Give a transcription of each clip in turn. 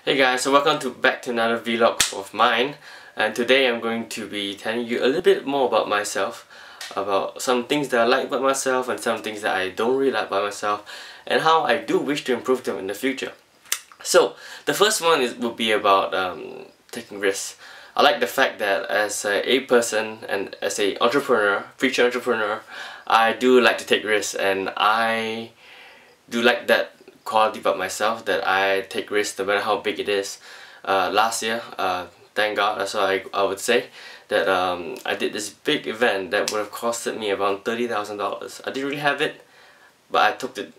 Hey guys, so welcome back to another vlog of mine, and today I'm going to be telling you a little bit more about myself, about some things that I like about myself and some things that I don't really like about myself, and how I do wish to improve them in the future. So the first one would be about taking risks. I like the fact that as a person and as a entrepreneur, future entrepreneur, I do like to take risks, and I do like that quality about myself, that I take risks no matter how big it is. Last year, thank God, that's what I would say, that I did this big event that would have costed me around $30,000. I didn't really have it, but I took the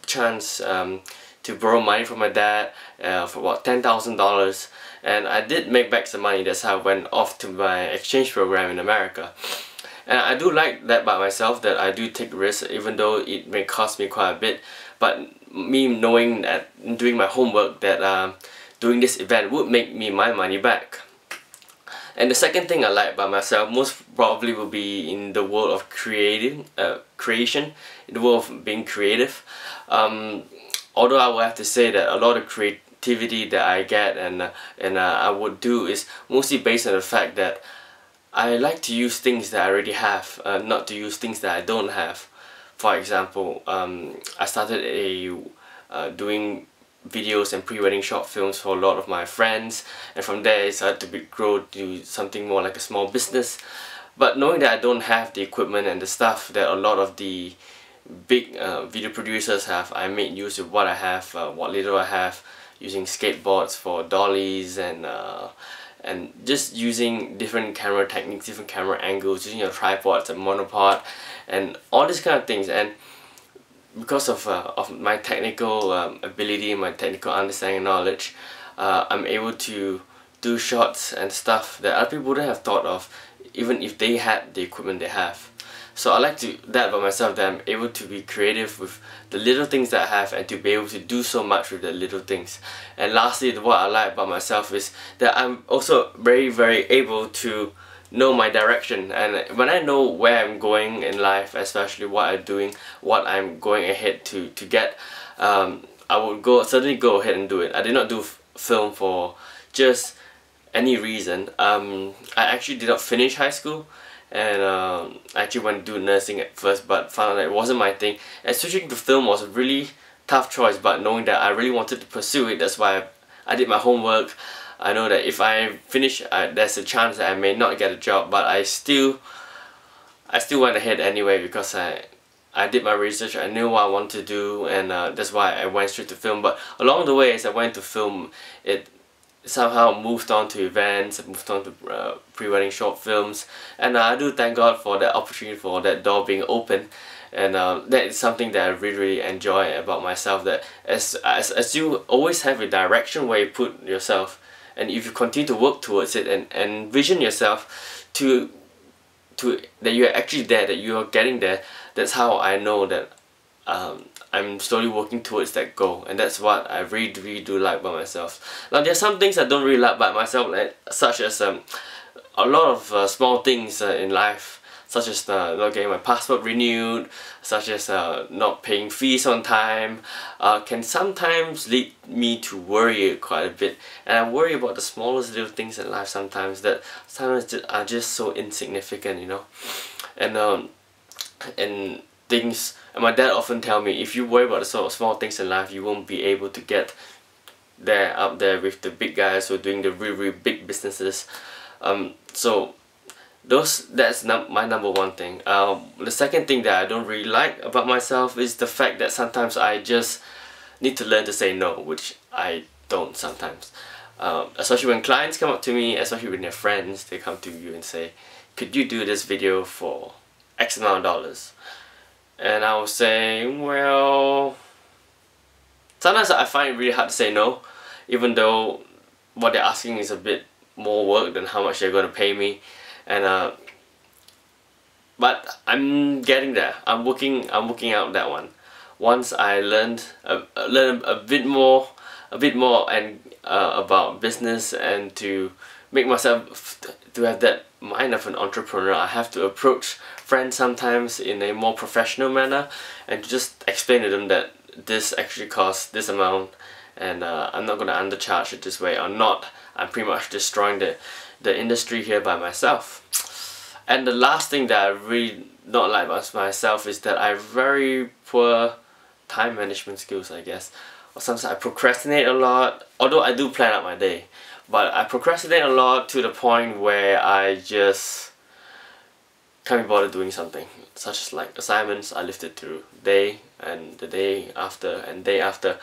chance to borrow money from my dad for about $10,000, and I did make back some money. That's how I went off to my exchange program in America. And I do like that by myself, that I do take risks even though it may cost me quite a bit, but me knowing that, doing my homework, that doing this event would make me my money back. And the second thing I like about myself most probably will be in the world of creation, in the world of being creative. Although I will have to say that a lot of creativity that I get and I would do is mostly based on the fact that I like to use things that I already have, not to use things that I don't have. For example, I started doing videos and pre-wedding short films for a lot of my friends, and from there it started to grow to something more like a small business. But knowing that I don't have the equipment and the stuff that a lot of the big video producers have, I made use of what I have, what little I have, using skateboards for dollies and just using different camera techniques, different camera angles, using your tripods and monopod and all these kind of things. And because of my technical ability, my technical understanding and knowledge, I'm able to do shots and stuff that other people wouldn't have thought of, even if they had the equipment they have. So I like that about myself, that I'm able to be creative with the little things that I have and to be able to do so much with the little things. And lastly, what I like about myself is that I'm also very able to know my direction. And when I know where I'm going in life, especially what I'm doing, what I'm going ahead to get, I would certainly go ahead and do it. I did not do film for just any reason. I actually did not finish high school, and I actually went to do nursing at first, but found out that it wasn't my thing. And switching to film was a really tough choice, but knowing that I really wanted to pursue it, that's why I did my homework. I know that if I finish, there's a chance that I may not get a job, but I still went ahead anyway, because I did my research, I knew what I wanted to do, and that's why I went straight to film. But along the way, as I went to film, it somehow moved on to events, moved on to pre-wedding short films, and I do thank God for that opportunity, for that door being open. And that is something that I really enjoy about myself, that as you always have a direction where you put yourself, and if you continue to work towards it and envision yourself to that you're actually there, that you're getting there, that's how I know that I'm slowly working towards that goal. And that's what I really do like about myself. Now there's some things I don't really like about myself, such as a lot of small things in life, such as not getting my passport renewed, such as not paying fees on time, can sometimes lead me to worry quite a bit. And I worry about the smallest little things in life sometimes, that sometimes are just so insignificant, you know. And things, and my dad often tell me, if you worry about the sort of small things in life, you won't be able to get there, up there with the big guys who are doing the really big businesses. So that's my number one thing. The second thing that I don't really like about myself is the fact that sometimes I just need to learn to say no, which I don't sometimes. Especially when clients come up to me, especially when they're friends, they come to you and say, could you do this video for X amount of dollars? And I will say, well, sometimes I find it really hard to say no, even though what they're asking is a bit more work than how much they're going to pay me. And but I'm getting there. I'm working out that one. Once I learn a bit more and about business, and to make myself to have that mind of an entrepreneur, I have to approach friends sometimes in a more professional manner and to just explain to them that this actually costs this amount, and I'm not going to undercharge it this way, or not. I'm pretty much destroying the industry here by myself. And the last thing that I really not like about myself is that I have very poor time management skills, I guess. Or sometimes I procrastinate a lot, although I do plan out my day. But I procrastinate a lot to the point where I just can't be bothered doing something. Such as like assignments, I live it through day and the day after and day after.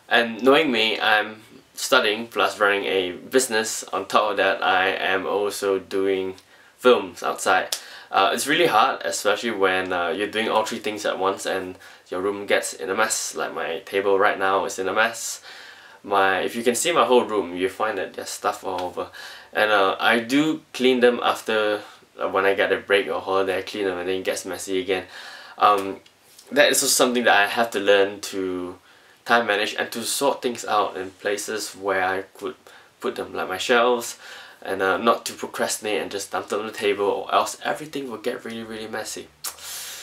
And knowing me, I'm studying plus running a business. On top of that, I am also doing films outside. It's really hard, especially when you're doing all three things at once and your room gets in a mess. Like my table right now is in a mess. If you can see my whole room, you find that there's stuff all over. And I do clean them after, when I get a break or holiday, I clean them and then it gets messy again. That is also something that I have to learn to time manage and to sort things out in places where I could put them, like my shelves, and not to procrastinate and just dump them on the table, or else everything will get really messy.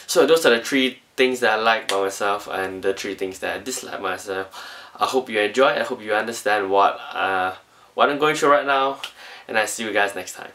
So those are the 3 things that I like about myself and the 3 things that I dislike myself. I hope you enjoy. I hope you understand what I'm going through right now, and I see you guys next time.